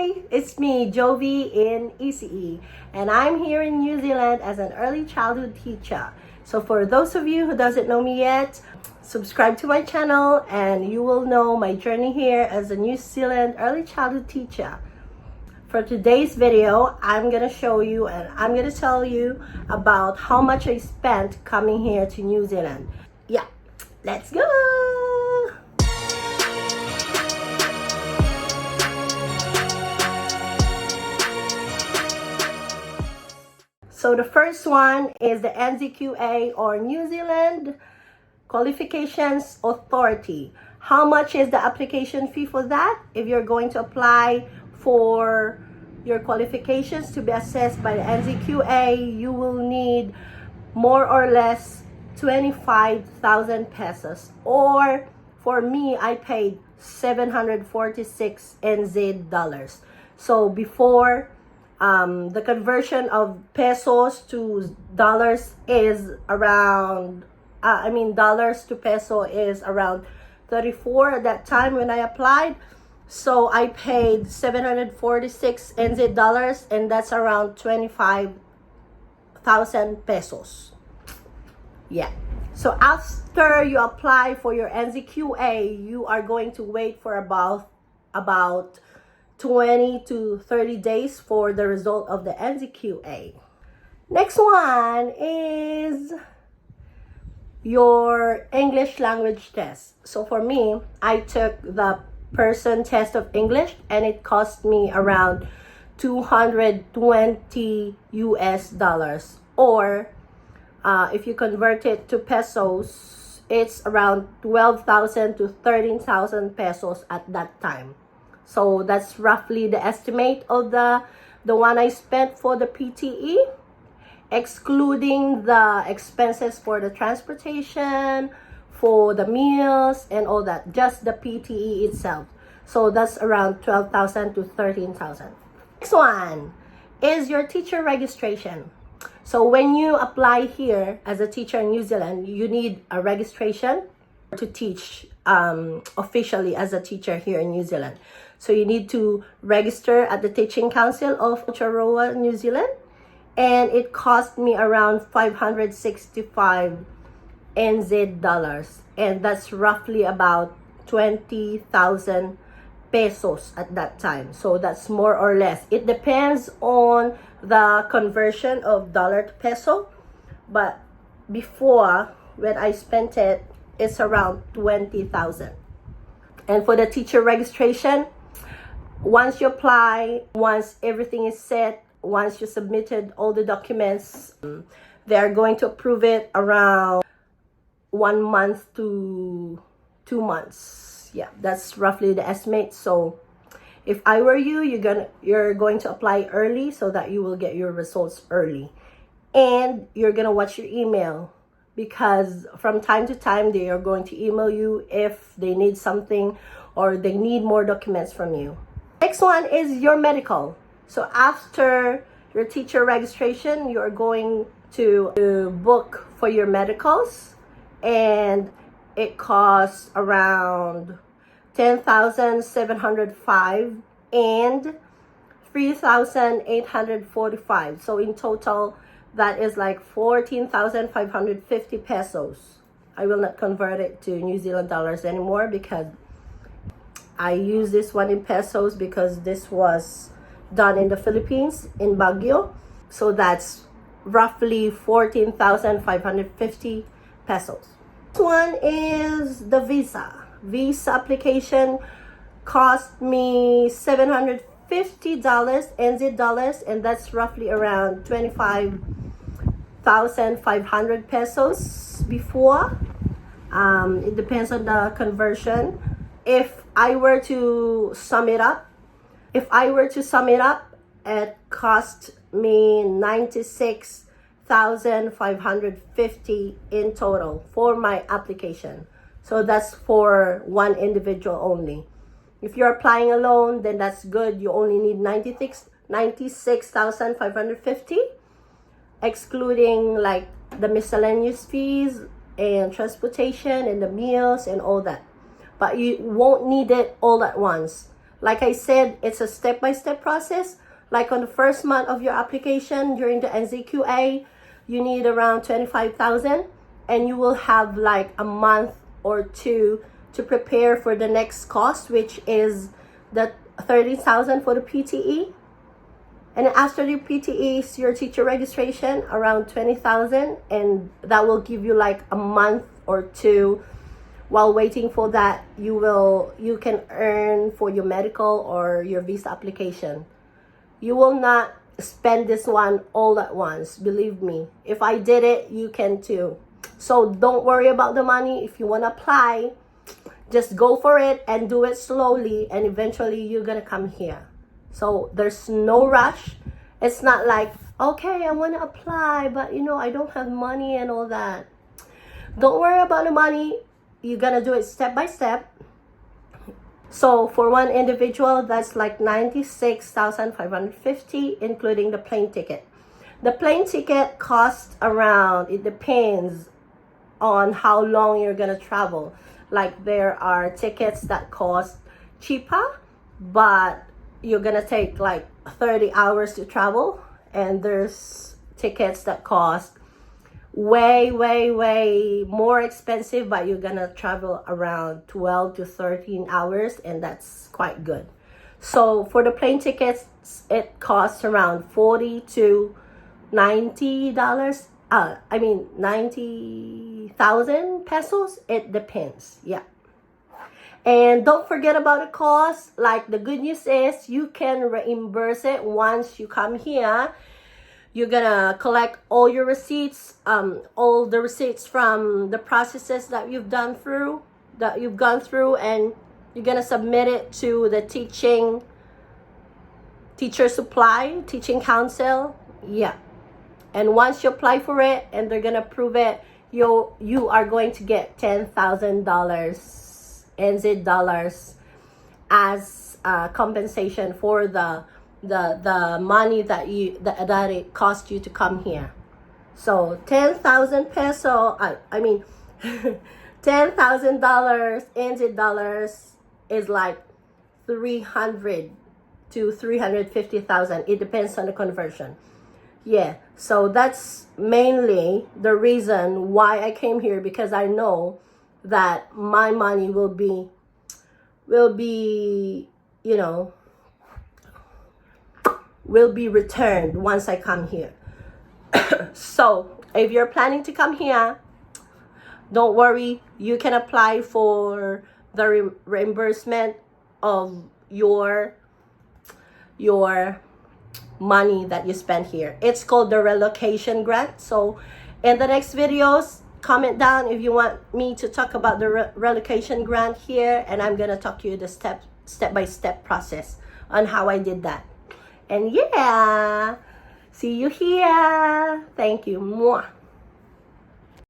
Hi, it's me, Jovi in ECE, and I'm here in New Zealand as an early childhood teacher. So for those of you who doesn't know me yet, subscribe to my channel and you will know my journey here as a New Zealand early childhood teacher. For today's video, I'm going to show you and I'm going to tell you about how much I spent coming here to New Zealand. Yeah, let's go! So the first one is the NZQA, or New Zealand Qualifications Authority. How much is the application fee for that? If you're going to apply for your qualifications to be assessed by the NZQA, you will need more or less 25,000 pesos. Or for me, I paid 746 NZ dollars. So before the conversion of pesos to dollars is around, dollars to peso is around 34 at that time when I applied. So I paid 746 NZ dollars, and that's around 25,000 pesos. Yeah. So after you apply for your NZQA, you are going to wait for about 20 to 30 days for the result of the NZQA. Next one is your English language test. So for me, I took the person test of English and it cost me around 220 US dollars, or if you convert it to pesos, it's around 12,000 to 13,000 pesos at that time. So that's roughly the estimate of the one I spent for the PTE, excluding the expenses for the transportation, for the meals and all that, just the PTE itself. So that's around 12,000 to 13,000. Next one is your teacher registration. So when you apply here as a teacher in New Zealand, you need a registration to teach officially as a teacher here in New Zealand. So you need to register at the Teaching Council of Aotearoa, New Zealand, and it cost me around 565 NZ dollars, and that's roughly about 20,000 pesos at that time. So that's more or less. It depends on the conversion of dollar to peso, but before, when I spent it, it's around 20,000. And for the teacher registration, once you apply, once everything is set, once you submitted all the documents, they're going to approve it around 1 month to 2 months. Yeah, that's roughly the estimate. So if I were you, you're going to apply early so that you will get your results early. And you're going to watch your email, because from time to time they are going to email you if they need something or they need more documents from you. Next one is your medical. So after your teacher registration, you're going to book for your medicals, and it costs around 10,705 and 3,845. So in total, that is like 14,550 pesos. I will not convert it to New Zealand dollars anymore because I use this one in pesos because this was done in the Philippines, in Baguio. So that's roughly 14,550 pesos. This one is the visa. Visa application cost me $750 NZ dollars, and that's roughly around 25,500 pesos before. It depends on the conversion. If I were to sum it up, it cost me 96,550 in total for my application. So that's for one individual only. If you're applying alone, then that's good. You only need 96,550, excluding like the miscellaneous fees and transportation and the meals and all that. But you won't need it all at once. Like I said, it's a step-by-step process. Like on the first month of your application during the NZQA, you need around 25,000, and you will have like a month or two to prepare for the next cost, which is the 30,000 for the PTE. And after the PTE is your teacher registration, around 20,000, and that will give you like a month or two. While waiting for that, you can earn for your medical or your visa application. You will not spend this one all at once, believe me. If I did it, you can too. So don't worry about the money. If you want to apply, just go for it and do it slowly, and eventually you're gonna come here. So there's no rush. It's not like, okay, I want to apply, but I don't have money and all that. Don't worry about the money. You're gonna do it step by step. So for one individual, that's like 96,550, including the plane ticket. The plane ticket costs around, it depends on how long you're gonna travel. Like there are tickets that cost cheaper, but you're gonna take like 30 hours to travel, and there's tickets that cost way more expensive, but you're gonna travel around 12 to 13 hours, and that's quite good. So for the plane tickets, it costs around $40 to $90. 90,000 pesos. It depends. Yeah. And don't forget about the cost. Like, the good news is you can reimburse it once you come here. You're gonna collect all your receipts, all the receipts from the processes that you've gone through, and you're gonna submit it to the teaching council. Yeah. And once you apply for it and they're gonna approve it, you are going to get $10,000 NZ dollars as compensation for the money that it cost you to come here. So 10,000 peso, $10,000 NZ dollars is like 300 to 350,000. It depends on the conversion. Yeah, so that's mainly the reason why I came here, because I know that my money will be returned once I come here. So if you're planning to come here, don't worry, you can apply for the reimbursement of your money that you spend here. It's called the relocation grant. So in the next videos, comment down if you want me to talk about the relocation grant here, and I'm gonna talk to you the step-by-step process on how I did that. And yeah, see you here. Thank you. Mwah.